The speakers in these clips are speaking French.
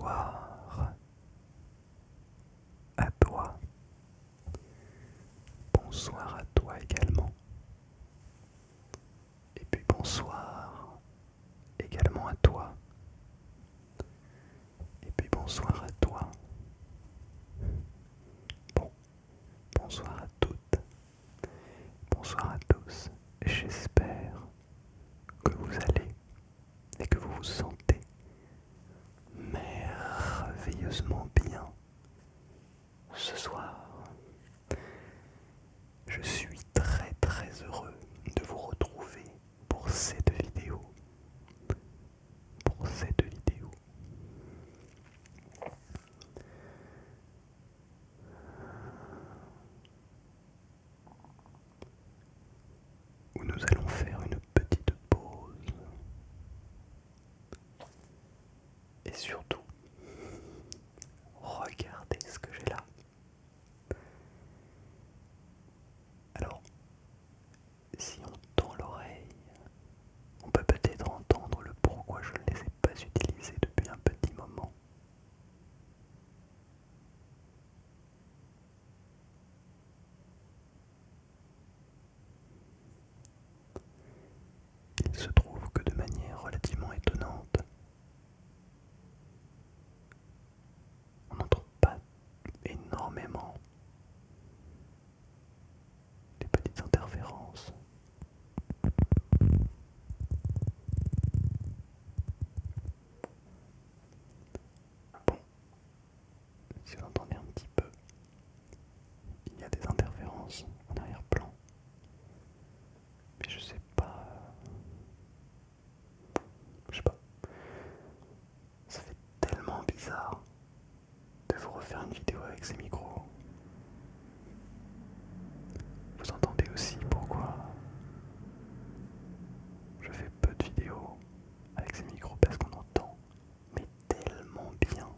Bonsoir à toi. Bonsoir à toi également. Et puis bonsoir également à toi. Et puis bonsoir à toi. Bon, bonsoir à toutes. Bonsoir à tous. J'espère que vous allez et que vous vous sentez merveilleusement bien ce soir. Je suis très heureux de vous retrouver pour cette vidéo. Où nous allons faire une petite pause. Et surtout, regardez ce que j'ai là. Alors, si on tend l'oreille, on peut peut-être entendre le pourquoi je ne les ai pas utilisés depuis un petit moment. Il se trouve que de manière relativement étonnante, on n'entend pas énormément des petites interférences. Bon, si vous entendez un petit peu, il y a des interférences en arrière-plan. Mais je sais pas. Je sais pas. Ça fait tellement bizarre de vous refaire une vidéo avec ces micros. Vous entendez aussi pourquoi je fais peu de vidéos avec ces micros, parce qu'on entend mais tellement bien.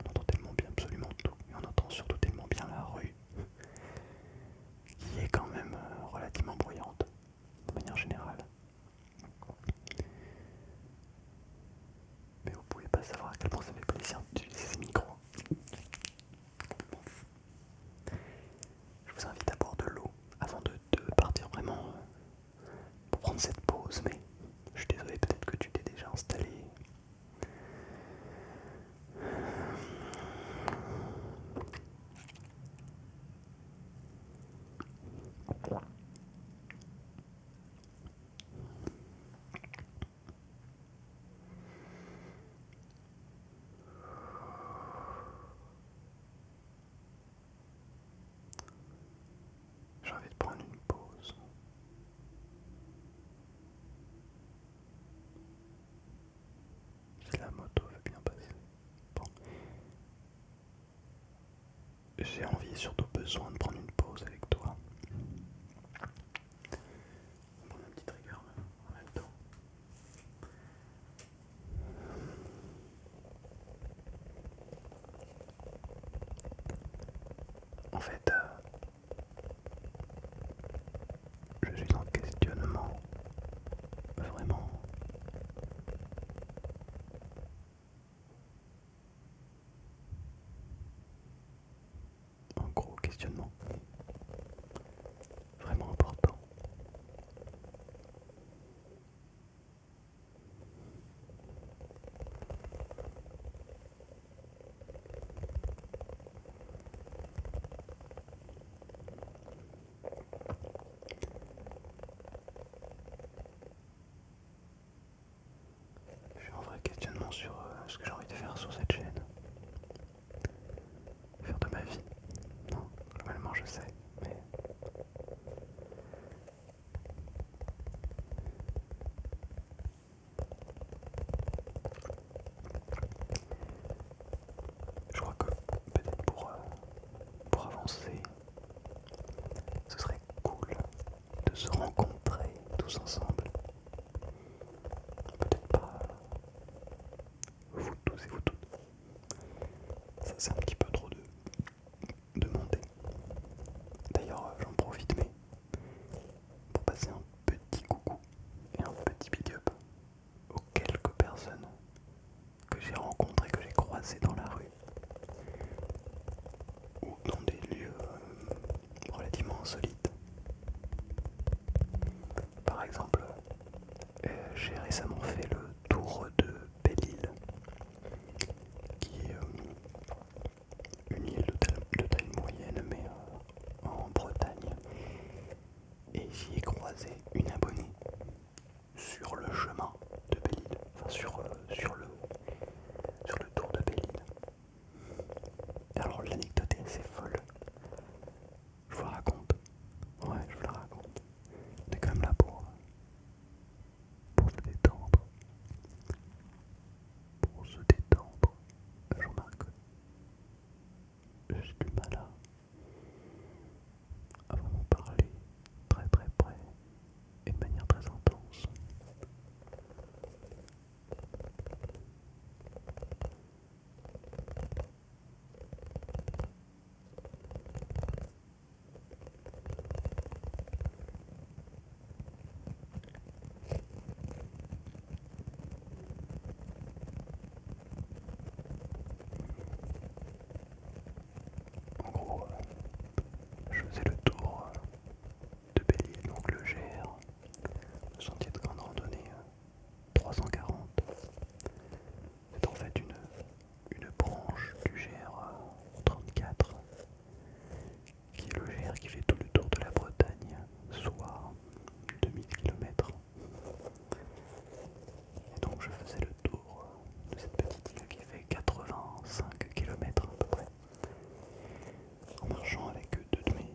On entend tellement bien absolument tout. Et on entend surtout tellement bien la rue, qui est quand même relativement bruyante, de manière générale. Mais vous pouvez pas savoir à quel point ça fait plaisir d'utiliser ces micros. Je vous invite à boire de l'eau avant de partir vraiment pour prendre cette pause, mais je suis désolé, peut-être que tu t'es déjà installé. J'ai envie de prendre une pause. Si la moto veut bien passer. Bon. J'ai envie et surtout besoin de prendre une pause avec toi. On va prendre un petit trigger en même temps. En fait, je suis en questionnement. Vraiment. Un gros questionnement. Vraiment important. Je suis en vrai questionnement sur ce que j'ai envie de faire sur cette chaîne. Faire de ma vie. Non, globalement je sais, mais je crois que peut-être pour avancer, ce serait cool de se rencontrer tous ensemble. Peut-être pas vous tous et vous toutes. Ça c'est un petit peu trop de demander. D'ailleurs j'en profite mais pour passer un petit coucou et un petit big up aux quelques personnes j'ai récemment fait le tour de Belle-Île, qui est une île de taille moyenne, mais en Bretagne. Et j'y ai croisé une abonnée sur le chemin de Belle-Île, enfin sur le tour de Belle-Île. Et alors l'anecdote est assez folle. Je vous la raconte. Ouais, je vous la raconte. On est quand même là pour se détendre. Pour se détendre. Je remarque. J'ai du mal à vraiment parler très très près et de manière très intense. En gros, je faisais le tour de Belle-Île, donc le GR, le sentier de grande randonnée 340. C'est en fait une branche du GR 34, qui est le GR qui fait tout le tour de la Bretagne, soit 2000 km. Et donc je faisais le tour de cette petite île qui fait 85 km à peu près, en marchant avec deux de mes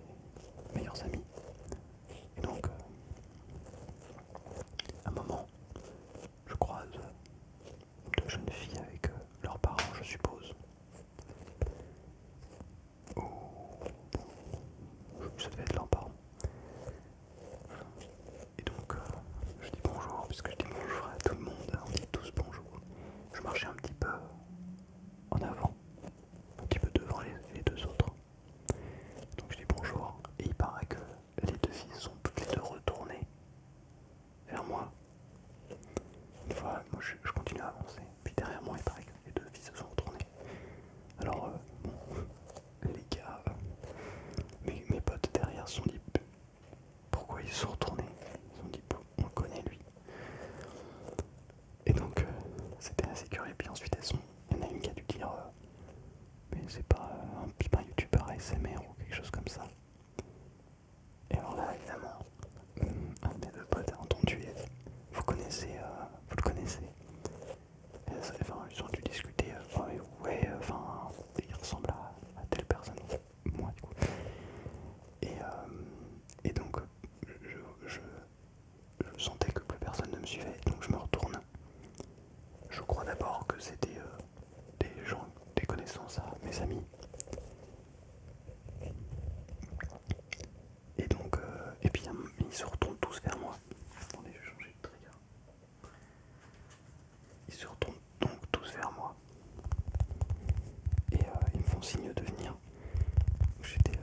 meilleurs amis. Et donc, à un moment, je croise deux jeunes filles avec leurs parents, je suppose. Ou ça devait être leurs parents. Et donc, je dis bonjour, puisque je dis bonjour à tout le monde, on dit tous bonjour. Je marchais un petit peu en avant, un petit peu devant les deux autres. Donc je dis bonjour, et il paraît que les deux filles sont toutes les deux retournées vers moi. Une fois, moi je continue à avancer, puis derrière moi il paraît que les deux filles se sont retournées. Alors, bon, les gars, mes potes derrière se sont dit pourquoi ils se sont retournés. Ils se sont dit on le connaît lui. Et donc c'était assez curieux. Puis ensuite il y en a une qui a dû dire mais c'est pas un youtubeur ASMR ou quelque chose comme ça. Et alors là évidemment un des deux potes a entendu et a dit vous le connaissez. Et enfin, ils ont dû discuter, ouais, enfin il ressemble à telle personne, moi du coup. Et donc je je sentais que plus personne ne me suivait, donc je me retourne. Je crois d'abord que c'était des gens, des connaissances à mes amis. Et donc, et puis ils se retournent tous vers moi. Attendez, je vais changer de trigger. Ils se retournent donc tous vers moi. Et ils me font signe de venir. J'étais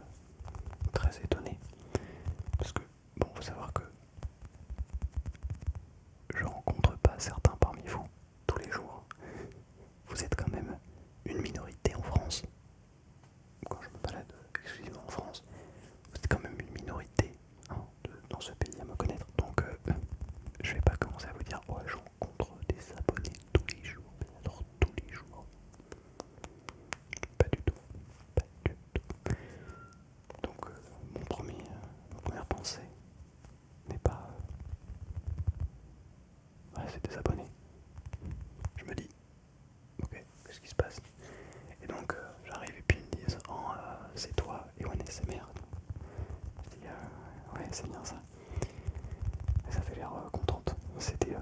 très étonné. Parce que, bon, faut savoir que je rencontre pas certains parmi vous tous les jours. Vous êtes quand même une minorité en France. Quand je me balade exclusivement en France, vous êtes quand même une minorité hein, dans ce pays à me connaître. Donc je vais pas commencer à vous dire ouais je rencontre des abonnés tous les jours, alors tous les jours. Pas du tout. Pas du tout. Donc ma première pensée n'est pas ouais c'est des abonnés. Je me dis ok, qu'est-ce qui se passe? Et donc j'arrive et puis ils me disent oh c'est toi Ewan SMR. Je dis ouais c'est bien ça. Et ça fait l'air contente. C'était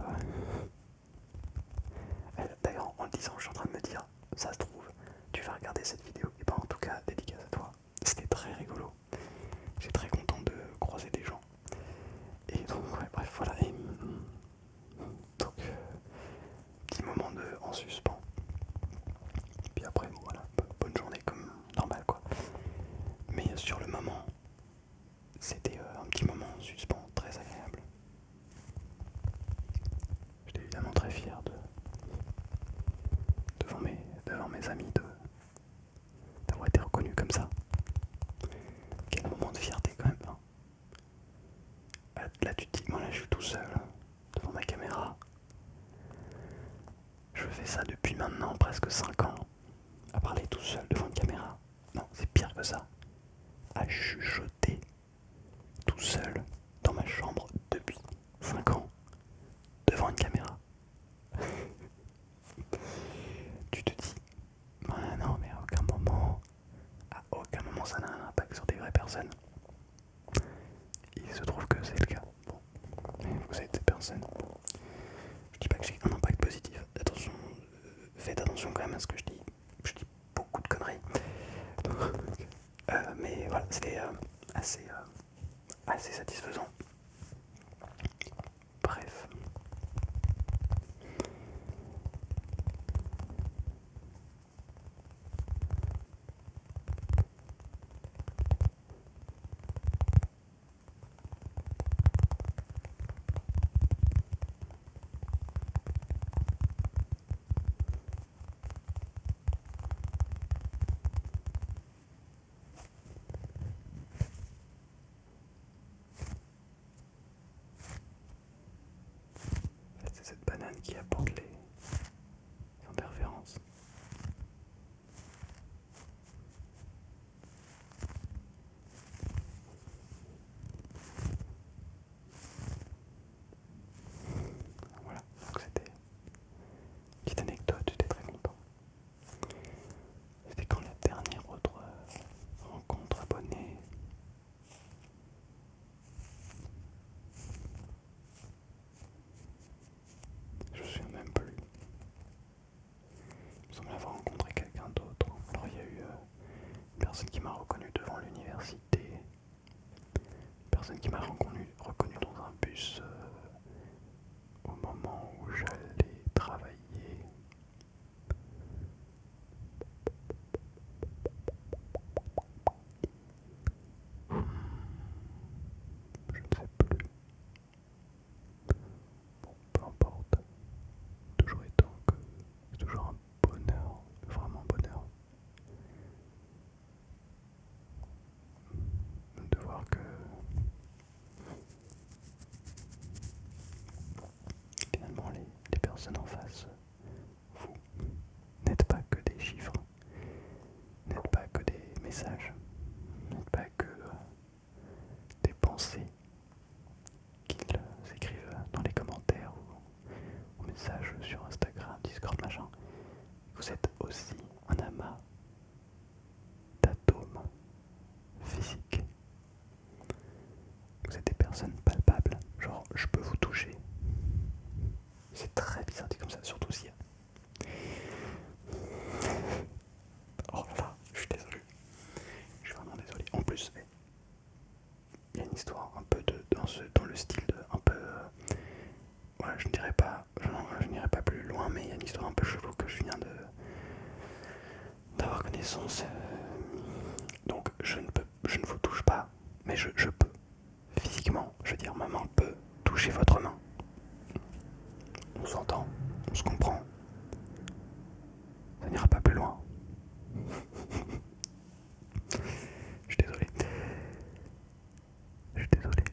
d'ailleurs en le disant je suis en train de me dire ça se trouve tu vas regarder cette vidéo et ben en tout cas dédicace à toi. C'était très rigolo. J'étais très content de croiser des gens. Et donc ouais bref voilà. Et, donc petit moment en suspens. Puis après bon, voilà bonne journée comme normal quoi. Mais sur le moment c'était un petit moment en suspens très agréable. J'étais évidemment très fier devant mes amis d'avoir été reconnu comme ça. Quel moment de fierté quand même. Hein. Là tu te dis, moi là je suis tout seul devant ma caméra. pendant presque 5 ans à parler tout seul devant une caméra. Non, c'est pire que ça. À chuchoter tout seul dans ma chambre depuis 5 ans devant une caméra. Tu te dis, ah non mais à aucun moment ça n'a un impact sur des vraies personnes. Il se trouve que c'est le cas. Bon, vous êtes des personnes. Je dis pas que j'ai un impact positif. Attention, faites attention quand même à ce que je dis. Je dis beaucoup de conneries. Mais voilà, c'était assez satisfaisant. Bref. En fait, c'est cette banane qui apporte les interférences. Voilà, donc c'était une petite anecdote, j'étais très content. C'était quand la dernière autre rencontre abonnée. Je me souviens même plus. Il me semble avoir rencontré quelqu'un d'autre. Alors il y a eu une personne qui m'a reconnu devant l'université, une personne qui m'a reconnu dans un bus au moment où j'allais travailler. Je ne sais plus. Bon, peu importe. Toujours étant que c'est toujours un bonheur, vraiment un bonheur, de voir que finalement les personnes en face, vous, n'êtes pas que des chiffres, n'êtes pas que des messages, n'êtes pas que des pensées qu'ils écrivent dans les commentaires ou en messages sur Instagram, Discord, machin. Vous êtes aussi un amas d'atomes physiques. Vous êtes des personnes palpables, genre je peux vous toucher. C'est très bizarre dit comme ça, surtout s'il y a... Oh là là, je suis désolé. Je suis vraiment désolé. En plus, il y a une histoire un peu dans le style de un peu... voilà, je n'irai pas plus loin, mais il y a une histoire un peu chelou que je viens d'avoir connaissance. Donc je ne vous touche pas, mais je peux. Physiquement, je veux dire, ma main peut toucher votre main. On s'entend, on se comprend. Ça n'ira pas plus loin. Je suis désolé. Je suis désolé.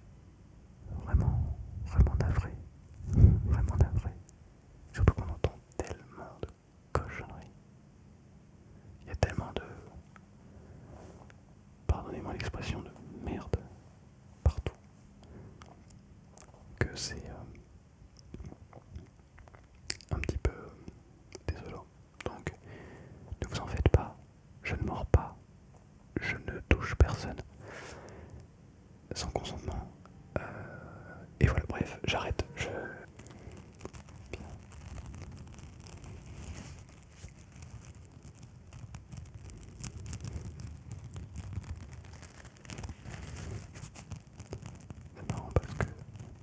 Vraiment, vraiment navré. Vraiment navré. Surtout qu'on entend tellement de cochonneries. Il y a tellement de... pardonnez-moi l'expression, de merde partout. Que c'est un petit peu désolant. Donc, ne vous en faites pas. Je ne mords pas. Je ne touche personne sans consentement. Et voilà, bref, j'arrête. C'est marrant parce que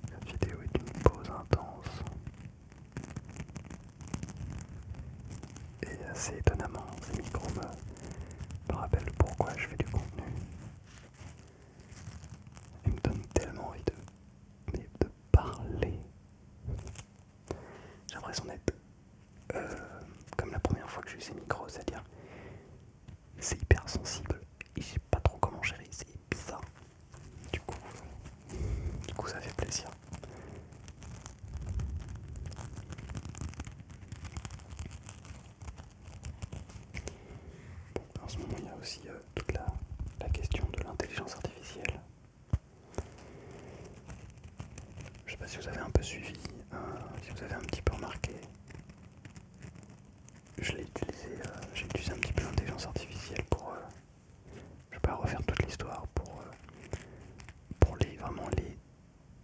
cette vidéo est une pause intense. Et assez étonnamment, ces micros me rappellent pourquoi je fais du contenu. Ils me donnent tellement envie de parler. J'ai l'impression d'être comme la première fois que j'ai eu ces micros, c'est-à-dire c'est hyper sensible et je sais pas trop comment gérer, c'est bizarre. Du coup ça fait plaisir. ce moment, il y a aussi toute la question de l'intelligence artificielle. Je sais pas si vous avez un peu suivi, si vous avez un petit peu remarqué. J'ai utilisé un petit peu l'intelligence artificielle pour, je vais pas refaire toute l'histoire, pour vraiment les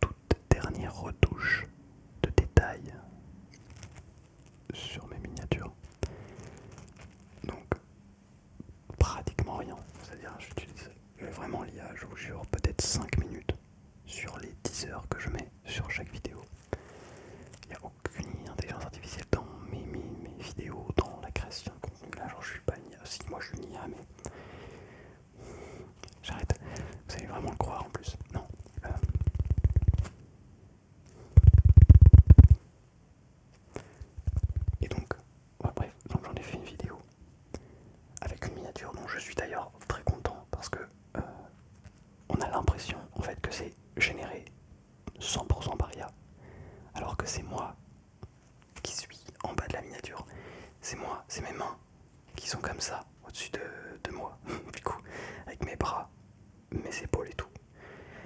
toutes dernières retouches de détails sur mes miniatures. Donc pratiquement rien, c'est-à-dire j'utilise vraiment l'IA, je vous jure, peut-être 5 minutes sur les 10 heures que je mets sur chaque vidéo. Il n'y a aucune intelligence artificielle dans mes vidéos, dans la création de contenu. Là, genre, je suis pas une IA. Si, moi, je suis une IA, mais j'arrête. Vous allez vraiment le croire en plus. Non. Et donc, ouais, bref, donc j'en ai fait une vidéo avec une miniature dont je suis d'ailleurs très content parce que on a l'impression en fait que c'est généré 100% par IA, alors que c'est moi qui suis en bas de la miniature. C'est moi, c'est mes mains qui sont comme ça au-dessus de moi, du coup, avec mes bras, mes épaules et tout.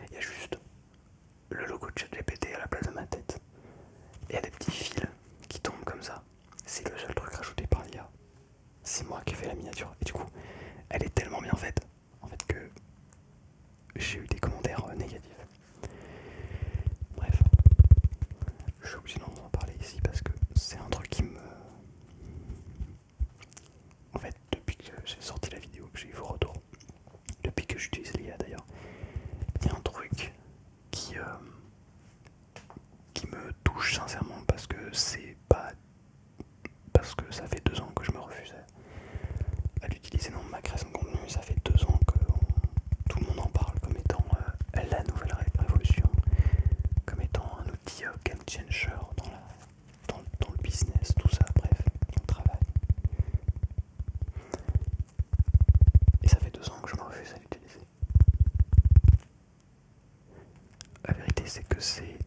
Il y a juste le logo de ChatGPT à la place de ma tête. Et il y a des petits fils qui tombent comme ça. C'est le seul truc rajouté par l'IA. C'est moi qui ai fait la miniature. Et du coup, elle est tellement bien faite, en fait, que j'ai eu des commentaires négatifs. Bref, je suis obligé d'en parler ici parce que c'est un truc qui me... En fait, depuis que j'ai sorti la vidéo, que j'ai eu vos retours, depuis que j'utilise l'IA d'ailleurs, il y a un truc qui me touche sincèrement parce que c'est pas... Parce que ça fait 2 ans que je me refusais à l'utiliser dans ma création de contenu. Ça fait 2 ans que tout le monde en parle comme étant la nouvelle révolution, comme étant un outil game changer dans le business, tout ça, bref, dans le travail. Et ça fait 2 ans que je me refuse à l'utiliser. La vérité, c'est que c'est...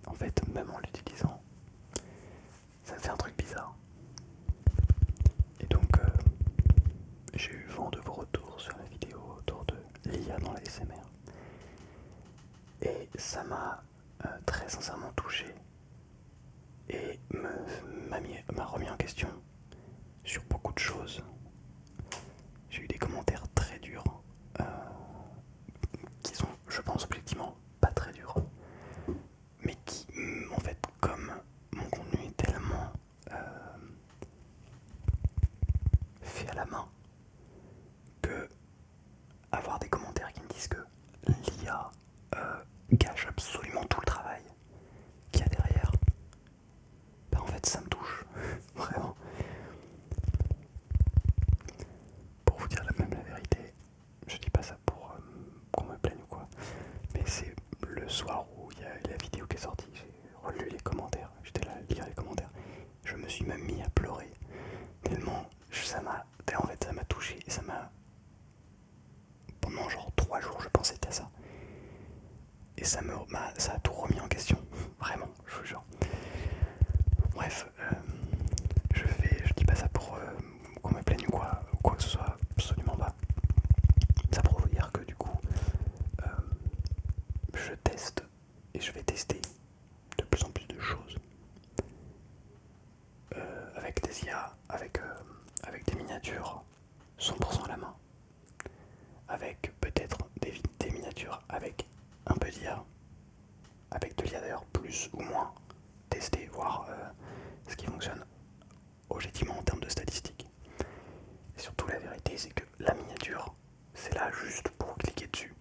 En fait, même en l'utilisant, ça me fait un truc bizarre. Et donc, j'ai eu vent de vos retours sur la vidéo autour de l'IA dans la SMR. Et ça m'a très sincèrement touché et m'a remis en question sur beaucoup de choses. J'ai eu des commentaires très durs, qui sont, je pense, objectivement pas très durs, mais qui, en fait, comme mon contenu est tellement fait à la main, que avoir des commentaires qui me disent que l'IA gâche absolument tout le travail qu'il y a derrière, bah en fait ça me touche, vraiment. Pour vous dire même la vérité, je dis pas ça pour qu'on me plaigne ou quoi, mais c'est le soir où il y a la vidéo qui est sortie, j'ai relu les commentaires, j'étais là à lire les commentaires, je me suis même mis à pleurer, tellement ça m'a touché et ça m'a... Pendant genre 3 jours je pensais qu'à ça. Et ça a tout remis en question, vraiment, je vous jure. Bref, je dis pas ça pour qu'on me plaigne ou quoi que ce soit, absolument pas. Ça pour vous dire que du coup, je teste et je vais tester de plus en plus de choses avec des IA, avec des miniatures 100% à la main, avec peut-être des miniatures avec un peu d'IA, avec de l'IA d'ailleurs plus ou moins, tester, voir ce qui fonctionne objectivement en termes de statistiques. Et surtout la vérité c'est que la miniature, c'est là juste pour cliquer dessus,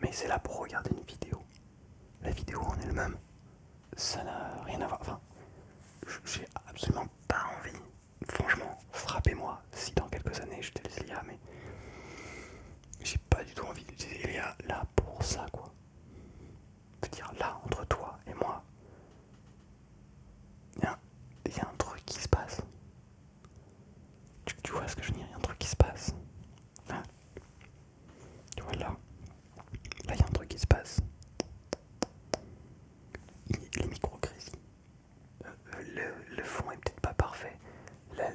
mais c'est là pour regarder une vidéo. La vidéo en elle-même, ça n'a rien à voir. Enfin, j'ai absolument pas envie. Franchement, frappez-moi si dans quelques années j'utilise l'IA, mais j'ai pas du tout envie d'utiliser l'IA là pour ça, quoi. Je veux dire, là, entre toi et moi, il y a un truc qui se passe. Tu vois ce que je veux dire? Il y a un truc qui se passe. Hein? Tu vois là, il y a un truc qui se passe. Les micro-crises. Le fond est peut-être pas parfait. La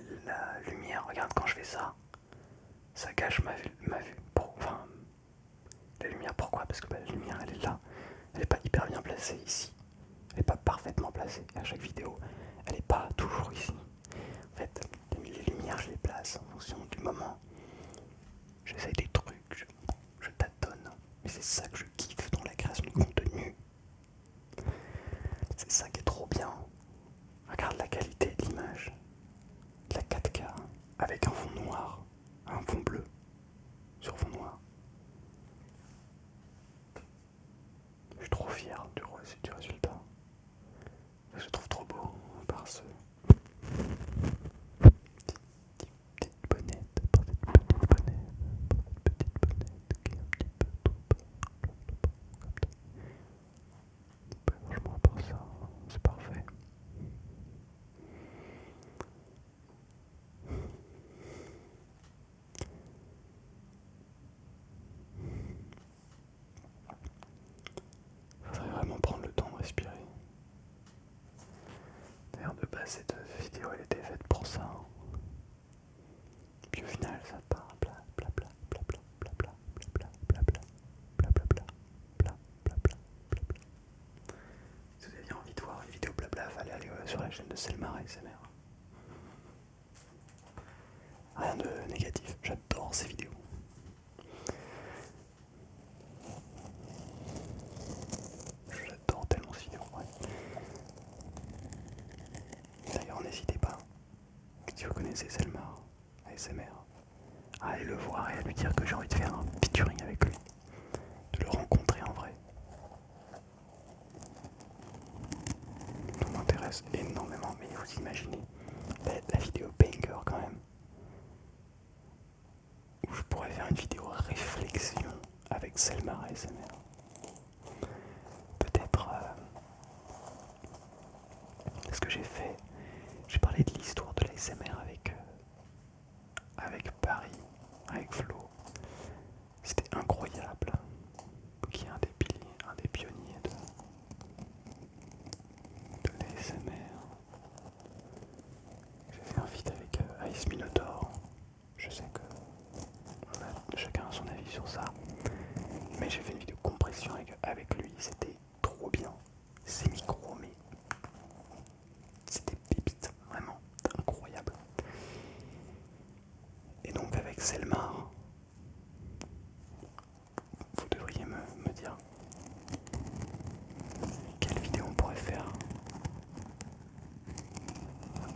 lumière, regarde quand je fais ça. déplacer à chaque vidéo. Elle n'est pas toujours ici. En fait, les lumières, je les place en fonction du moment. J'essaye des trucs, je tâtonne. Mais c'est ça que je kiffe dans la création de contenu. C'est ça qui est trop bien. Regarde la qualité de l'image. La 4K avec un fond noir, un fond bleu sur fond noir. Je suis trop fier du résultat. Je le trouve trop beau par ce petite bonnette, par cette petite bonnette, qui est un petit peu trop comme ça. Franchement, pour ça, c'est parfait. Faudrait vraiment prendre le temps de respirer. D'ailleurs, de base, cette vidéo elle était faite pour ça. Puis au final, ça part bla bla bla bla bla bla bla bla bla bla bla bla bla bla bla bla bla bla. Si vous aviez envie de voir une vidéo blabla, fallait aller sur la chaîne de Selmar ASMR. Rien de négatif, j'adore ces vidéos. J'adore tellement ces vidéos, ouais. D'ailleurs, n'hésitez pas, si vous connaissez Selmar ASMR, à aller le voir et à lui dire que j'ai envie de faire un featuring avec lui, de le rencontrer en vrai. Ça m'intéresse énormément, mais vous imaginez la vidéo banger quand même, où je pourrais faire une vidéo réflexion avec Selmar ASMR. Peut-être ce que j'ai fait, j'ai parlé de l'histoire de l'ASMR avec Paris, avec Flo. C'était incroyable. Qui est un des pionniers de l'ASMR. J'ai fait un feat avec Ice Minotaur. Je sais que chacun a son avis sur ça. Mais j'ai fait une vidéo compression avec lui. C'était trop bien. Ces micros, mais c'était pépite. Vraiment incroyable. Et donc avec Selmar, vous devriez me dire quelle vidéo on pourrait faire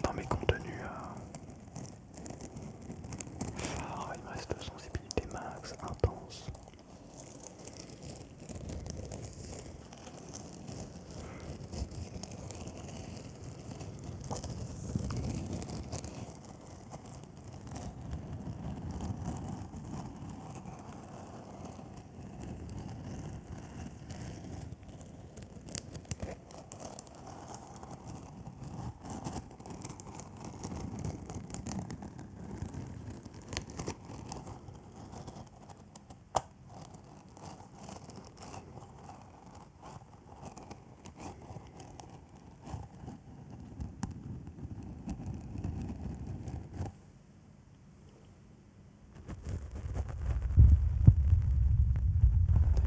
dans mes contenus phares. Il me reste sensibilité max, intense.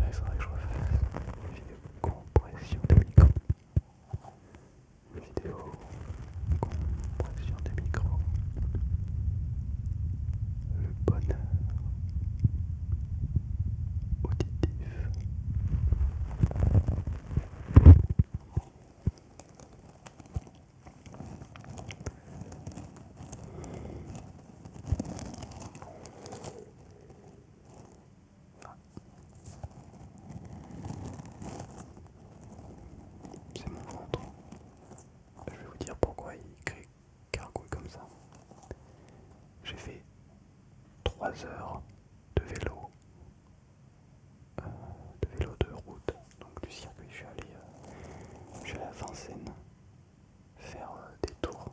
Il faudrait que je refasse une vidéo compression des micros. Une vidéo compression des micros. Le bonheur auditif. C'est mon ventre. Je vais vous dire pourquoi il gargouille comme ça. J'ai fait 3 heures de vélo. De route, donc du circuit. Je suis allé à Vincennes faire des tours.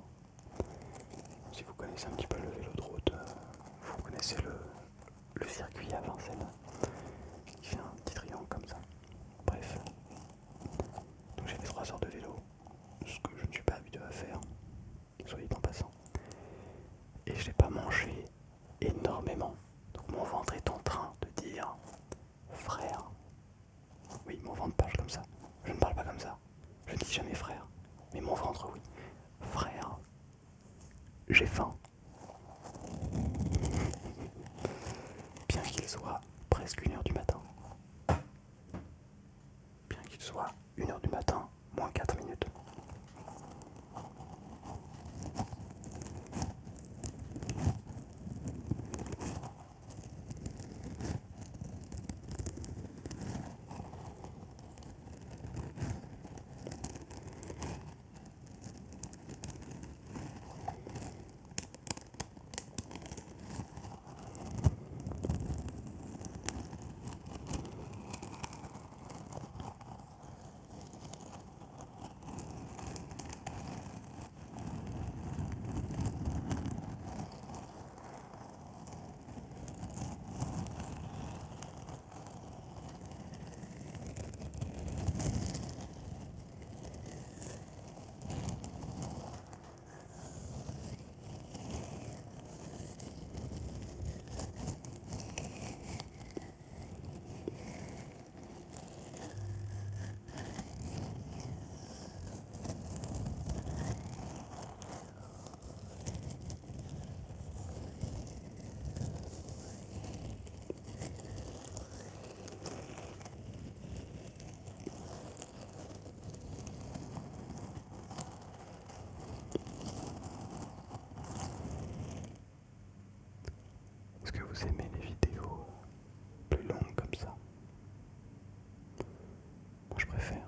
Si vous connaissez un petit peu le vélo de route, vous connaissez le circuit à Vincennes qui fait un petit triangle comme ça. Bref, donc j'ai fait 3 heures de vélo, ce que je ne suis pas habitué à faire, soyez en passant. Et je n'ai pas mangé énormément, donc Mais mon ventre, oui. Frère, j'ai faim. Bien qu'il soit presque 1h du matin. Bien qu'il soit 1h du matin, moins 4 minutes. Est-ce que vous aimez les vidéos plus longues comme ça? Moi je préfère.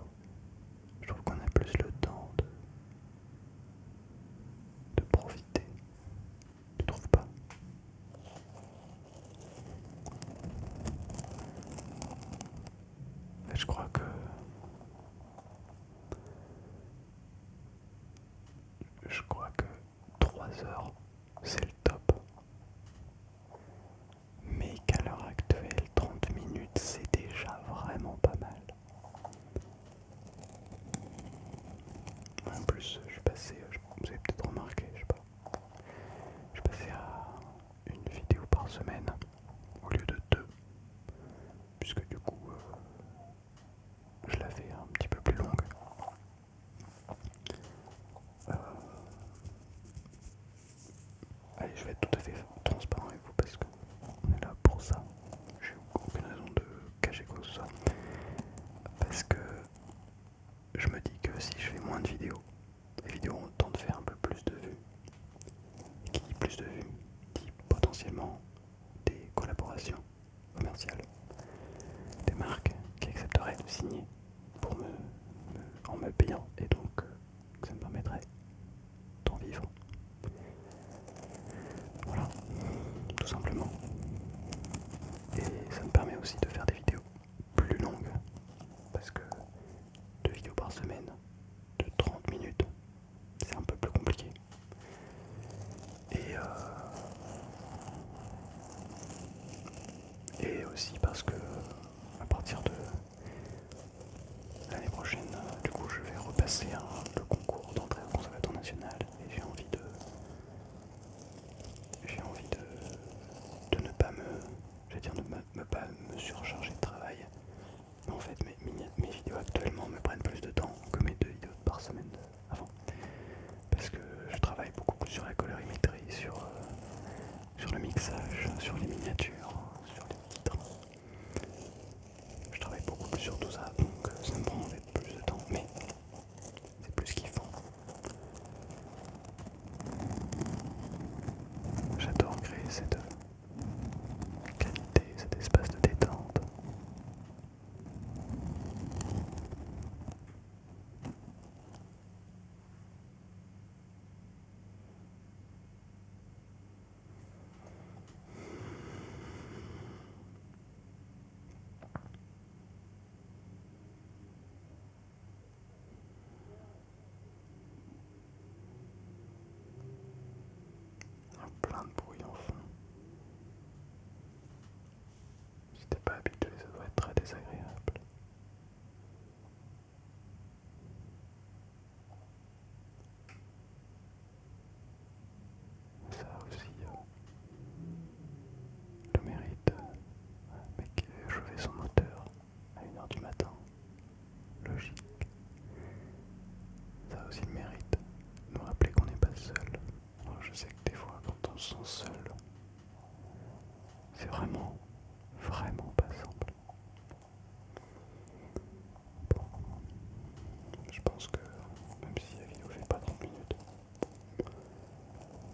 Je trouve qu'on a plus le temps de profiter. Tu trouves pas? En fait, je crois que 3 heures c'est le top. Mais qu'à l'heure actuelle, 30 minutes c'est déjà vraiment pas mal. En plus, je suis passé, vous avez peut-être remarqué, je sais pas, je suis passé à une vidéo par semaine au lieu de 2, puisque du coup, je la fais un petit peu plus longue. Euh, Allez, je vais être tout à fait transparent avec vous parce qu'on est là pour ça. J'ai aucune raison de cacher quoi que ce soit. Parce que je me dis que si je fais moins de vidéos, les vidéos ont le temps de faire un peu plus de vues. Et qui dit plus de vues, dit potentiellement des collaborations commerciales, des marques qui accepteraient de signer pour en me payant, et donc ça me permettrait d'en vivre. Voilà, tout simplement. Et ça me permet aussi de faire des vidéos plus longues, parce que 2 vidéos par semaine de 30 minutes, c'est un peu plus compliqué. Et aussi parce que à partir de l'année prochaine, du coup, je vais repasser le concours d'entrée au Conservatoire national et j'ai envie de ne pas pas me surcharger de travail. Mais en fait, mes vidéos actuellement me prennent plus de temps que mes 2 vidéos par semaine avant. Parce que je travaille beaucoup plus sur la colorimétrie, sur le mixage, sur les miniatures, sur les titres. Je travaille beaucoup plus sur tout ça, donc ça me prend en fait plus de temps. Mais c'est sent seul. C'est vraiment, vraiment pas simple. Bon, je pense que même si la vidéo fait pas 30 minutes,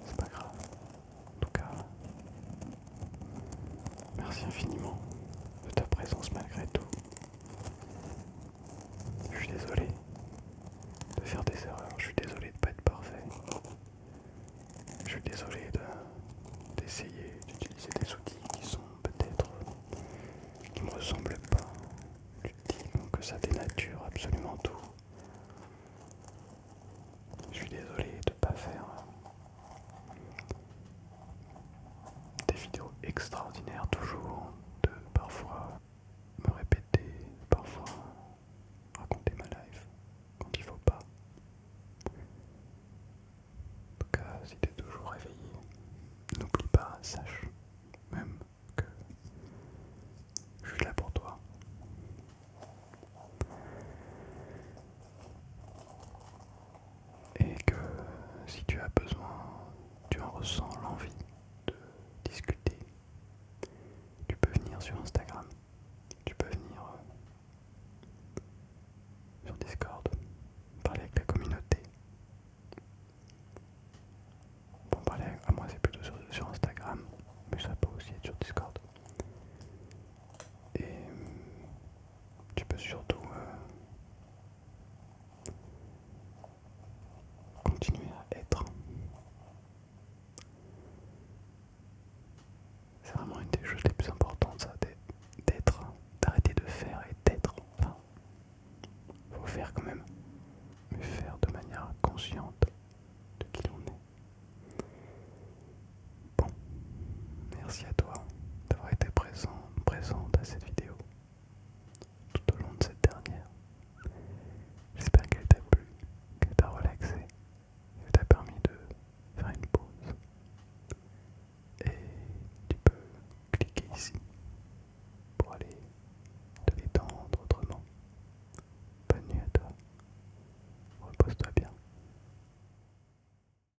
c'est pas grave. En tout cas, merci infiniment de ta présence malgré tout. Je suis désolé de faire des erreurs, je suis désolé de pas être parfait. Je suis désolé d'essayer d'utiliser des outils qui sont peut-être qui me ressemblent pas. Je dis que ça dénature absolument tout. Je suis désolé de pas faire des vidéos extraordinaires toujours, de parfois me répéter, parfois raconter ma life quand il faut pas. En tout cas, si t'es toujours réveillé, n'oublie pas, sache même que je suis là pour toi. Et que si tu as besoin, tu en ressens l'envie de discuter, tu peux venir sur Instagram, tu peux venir sur Discord, parler avec la communauté. Bon, parler à moi c'est plutôt sur Instagram, mais ça peut aussi être sur Discord. Et tu peux surtout continuer à être. C'est vraiment une des choses les plus importantes, ça, d'être, d'arrêter de faire et d'être. Enfin, faut faire quand même, mais faire de manière consciente de qui l'on est. Bon, merci à toi.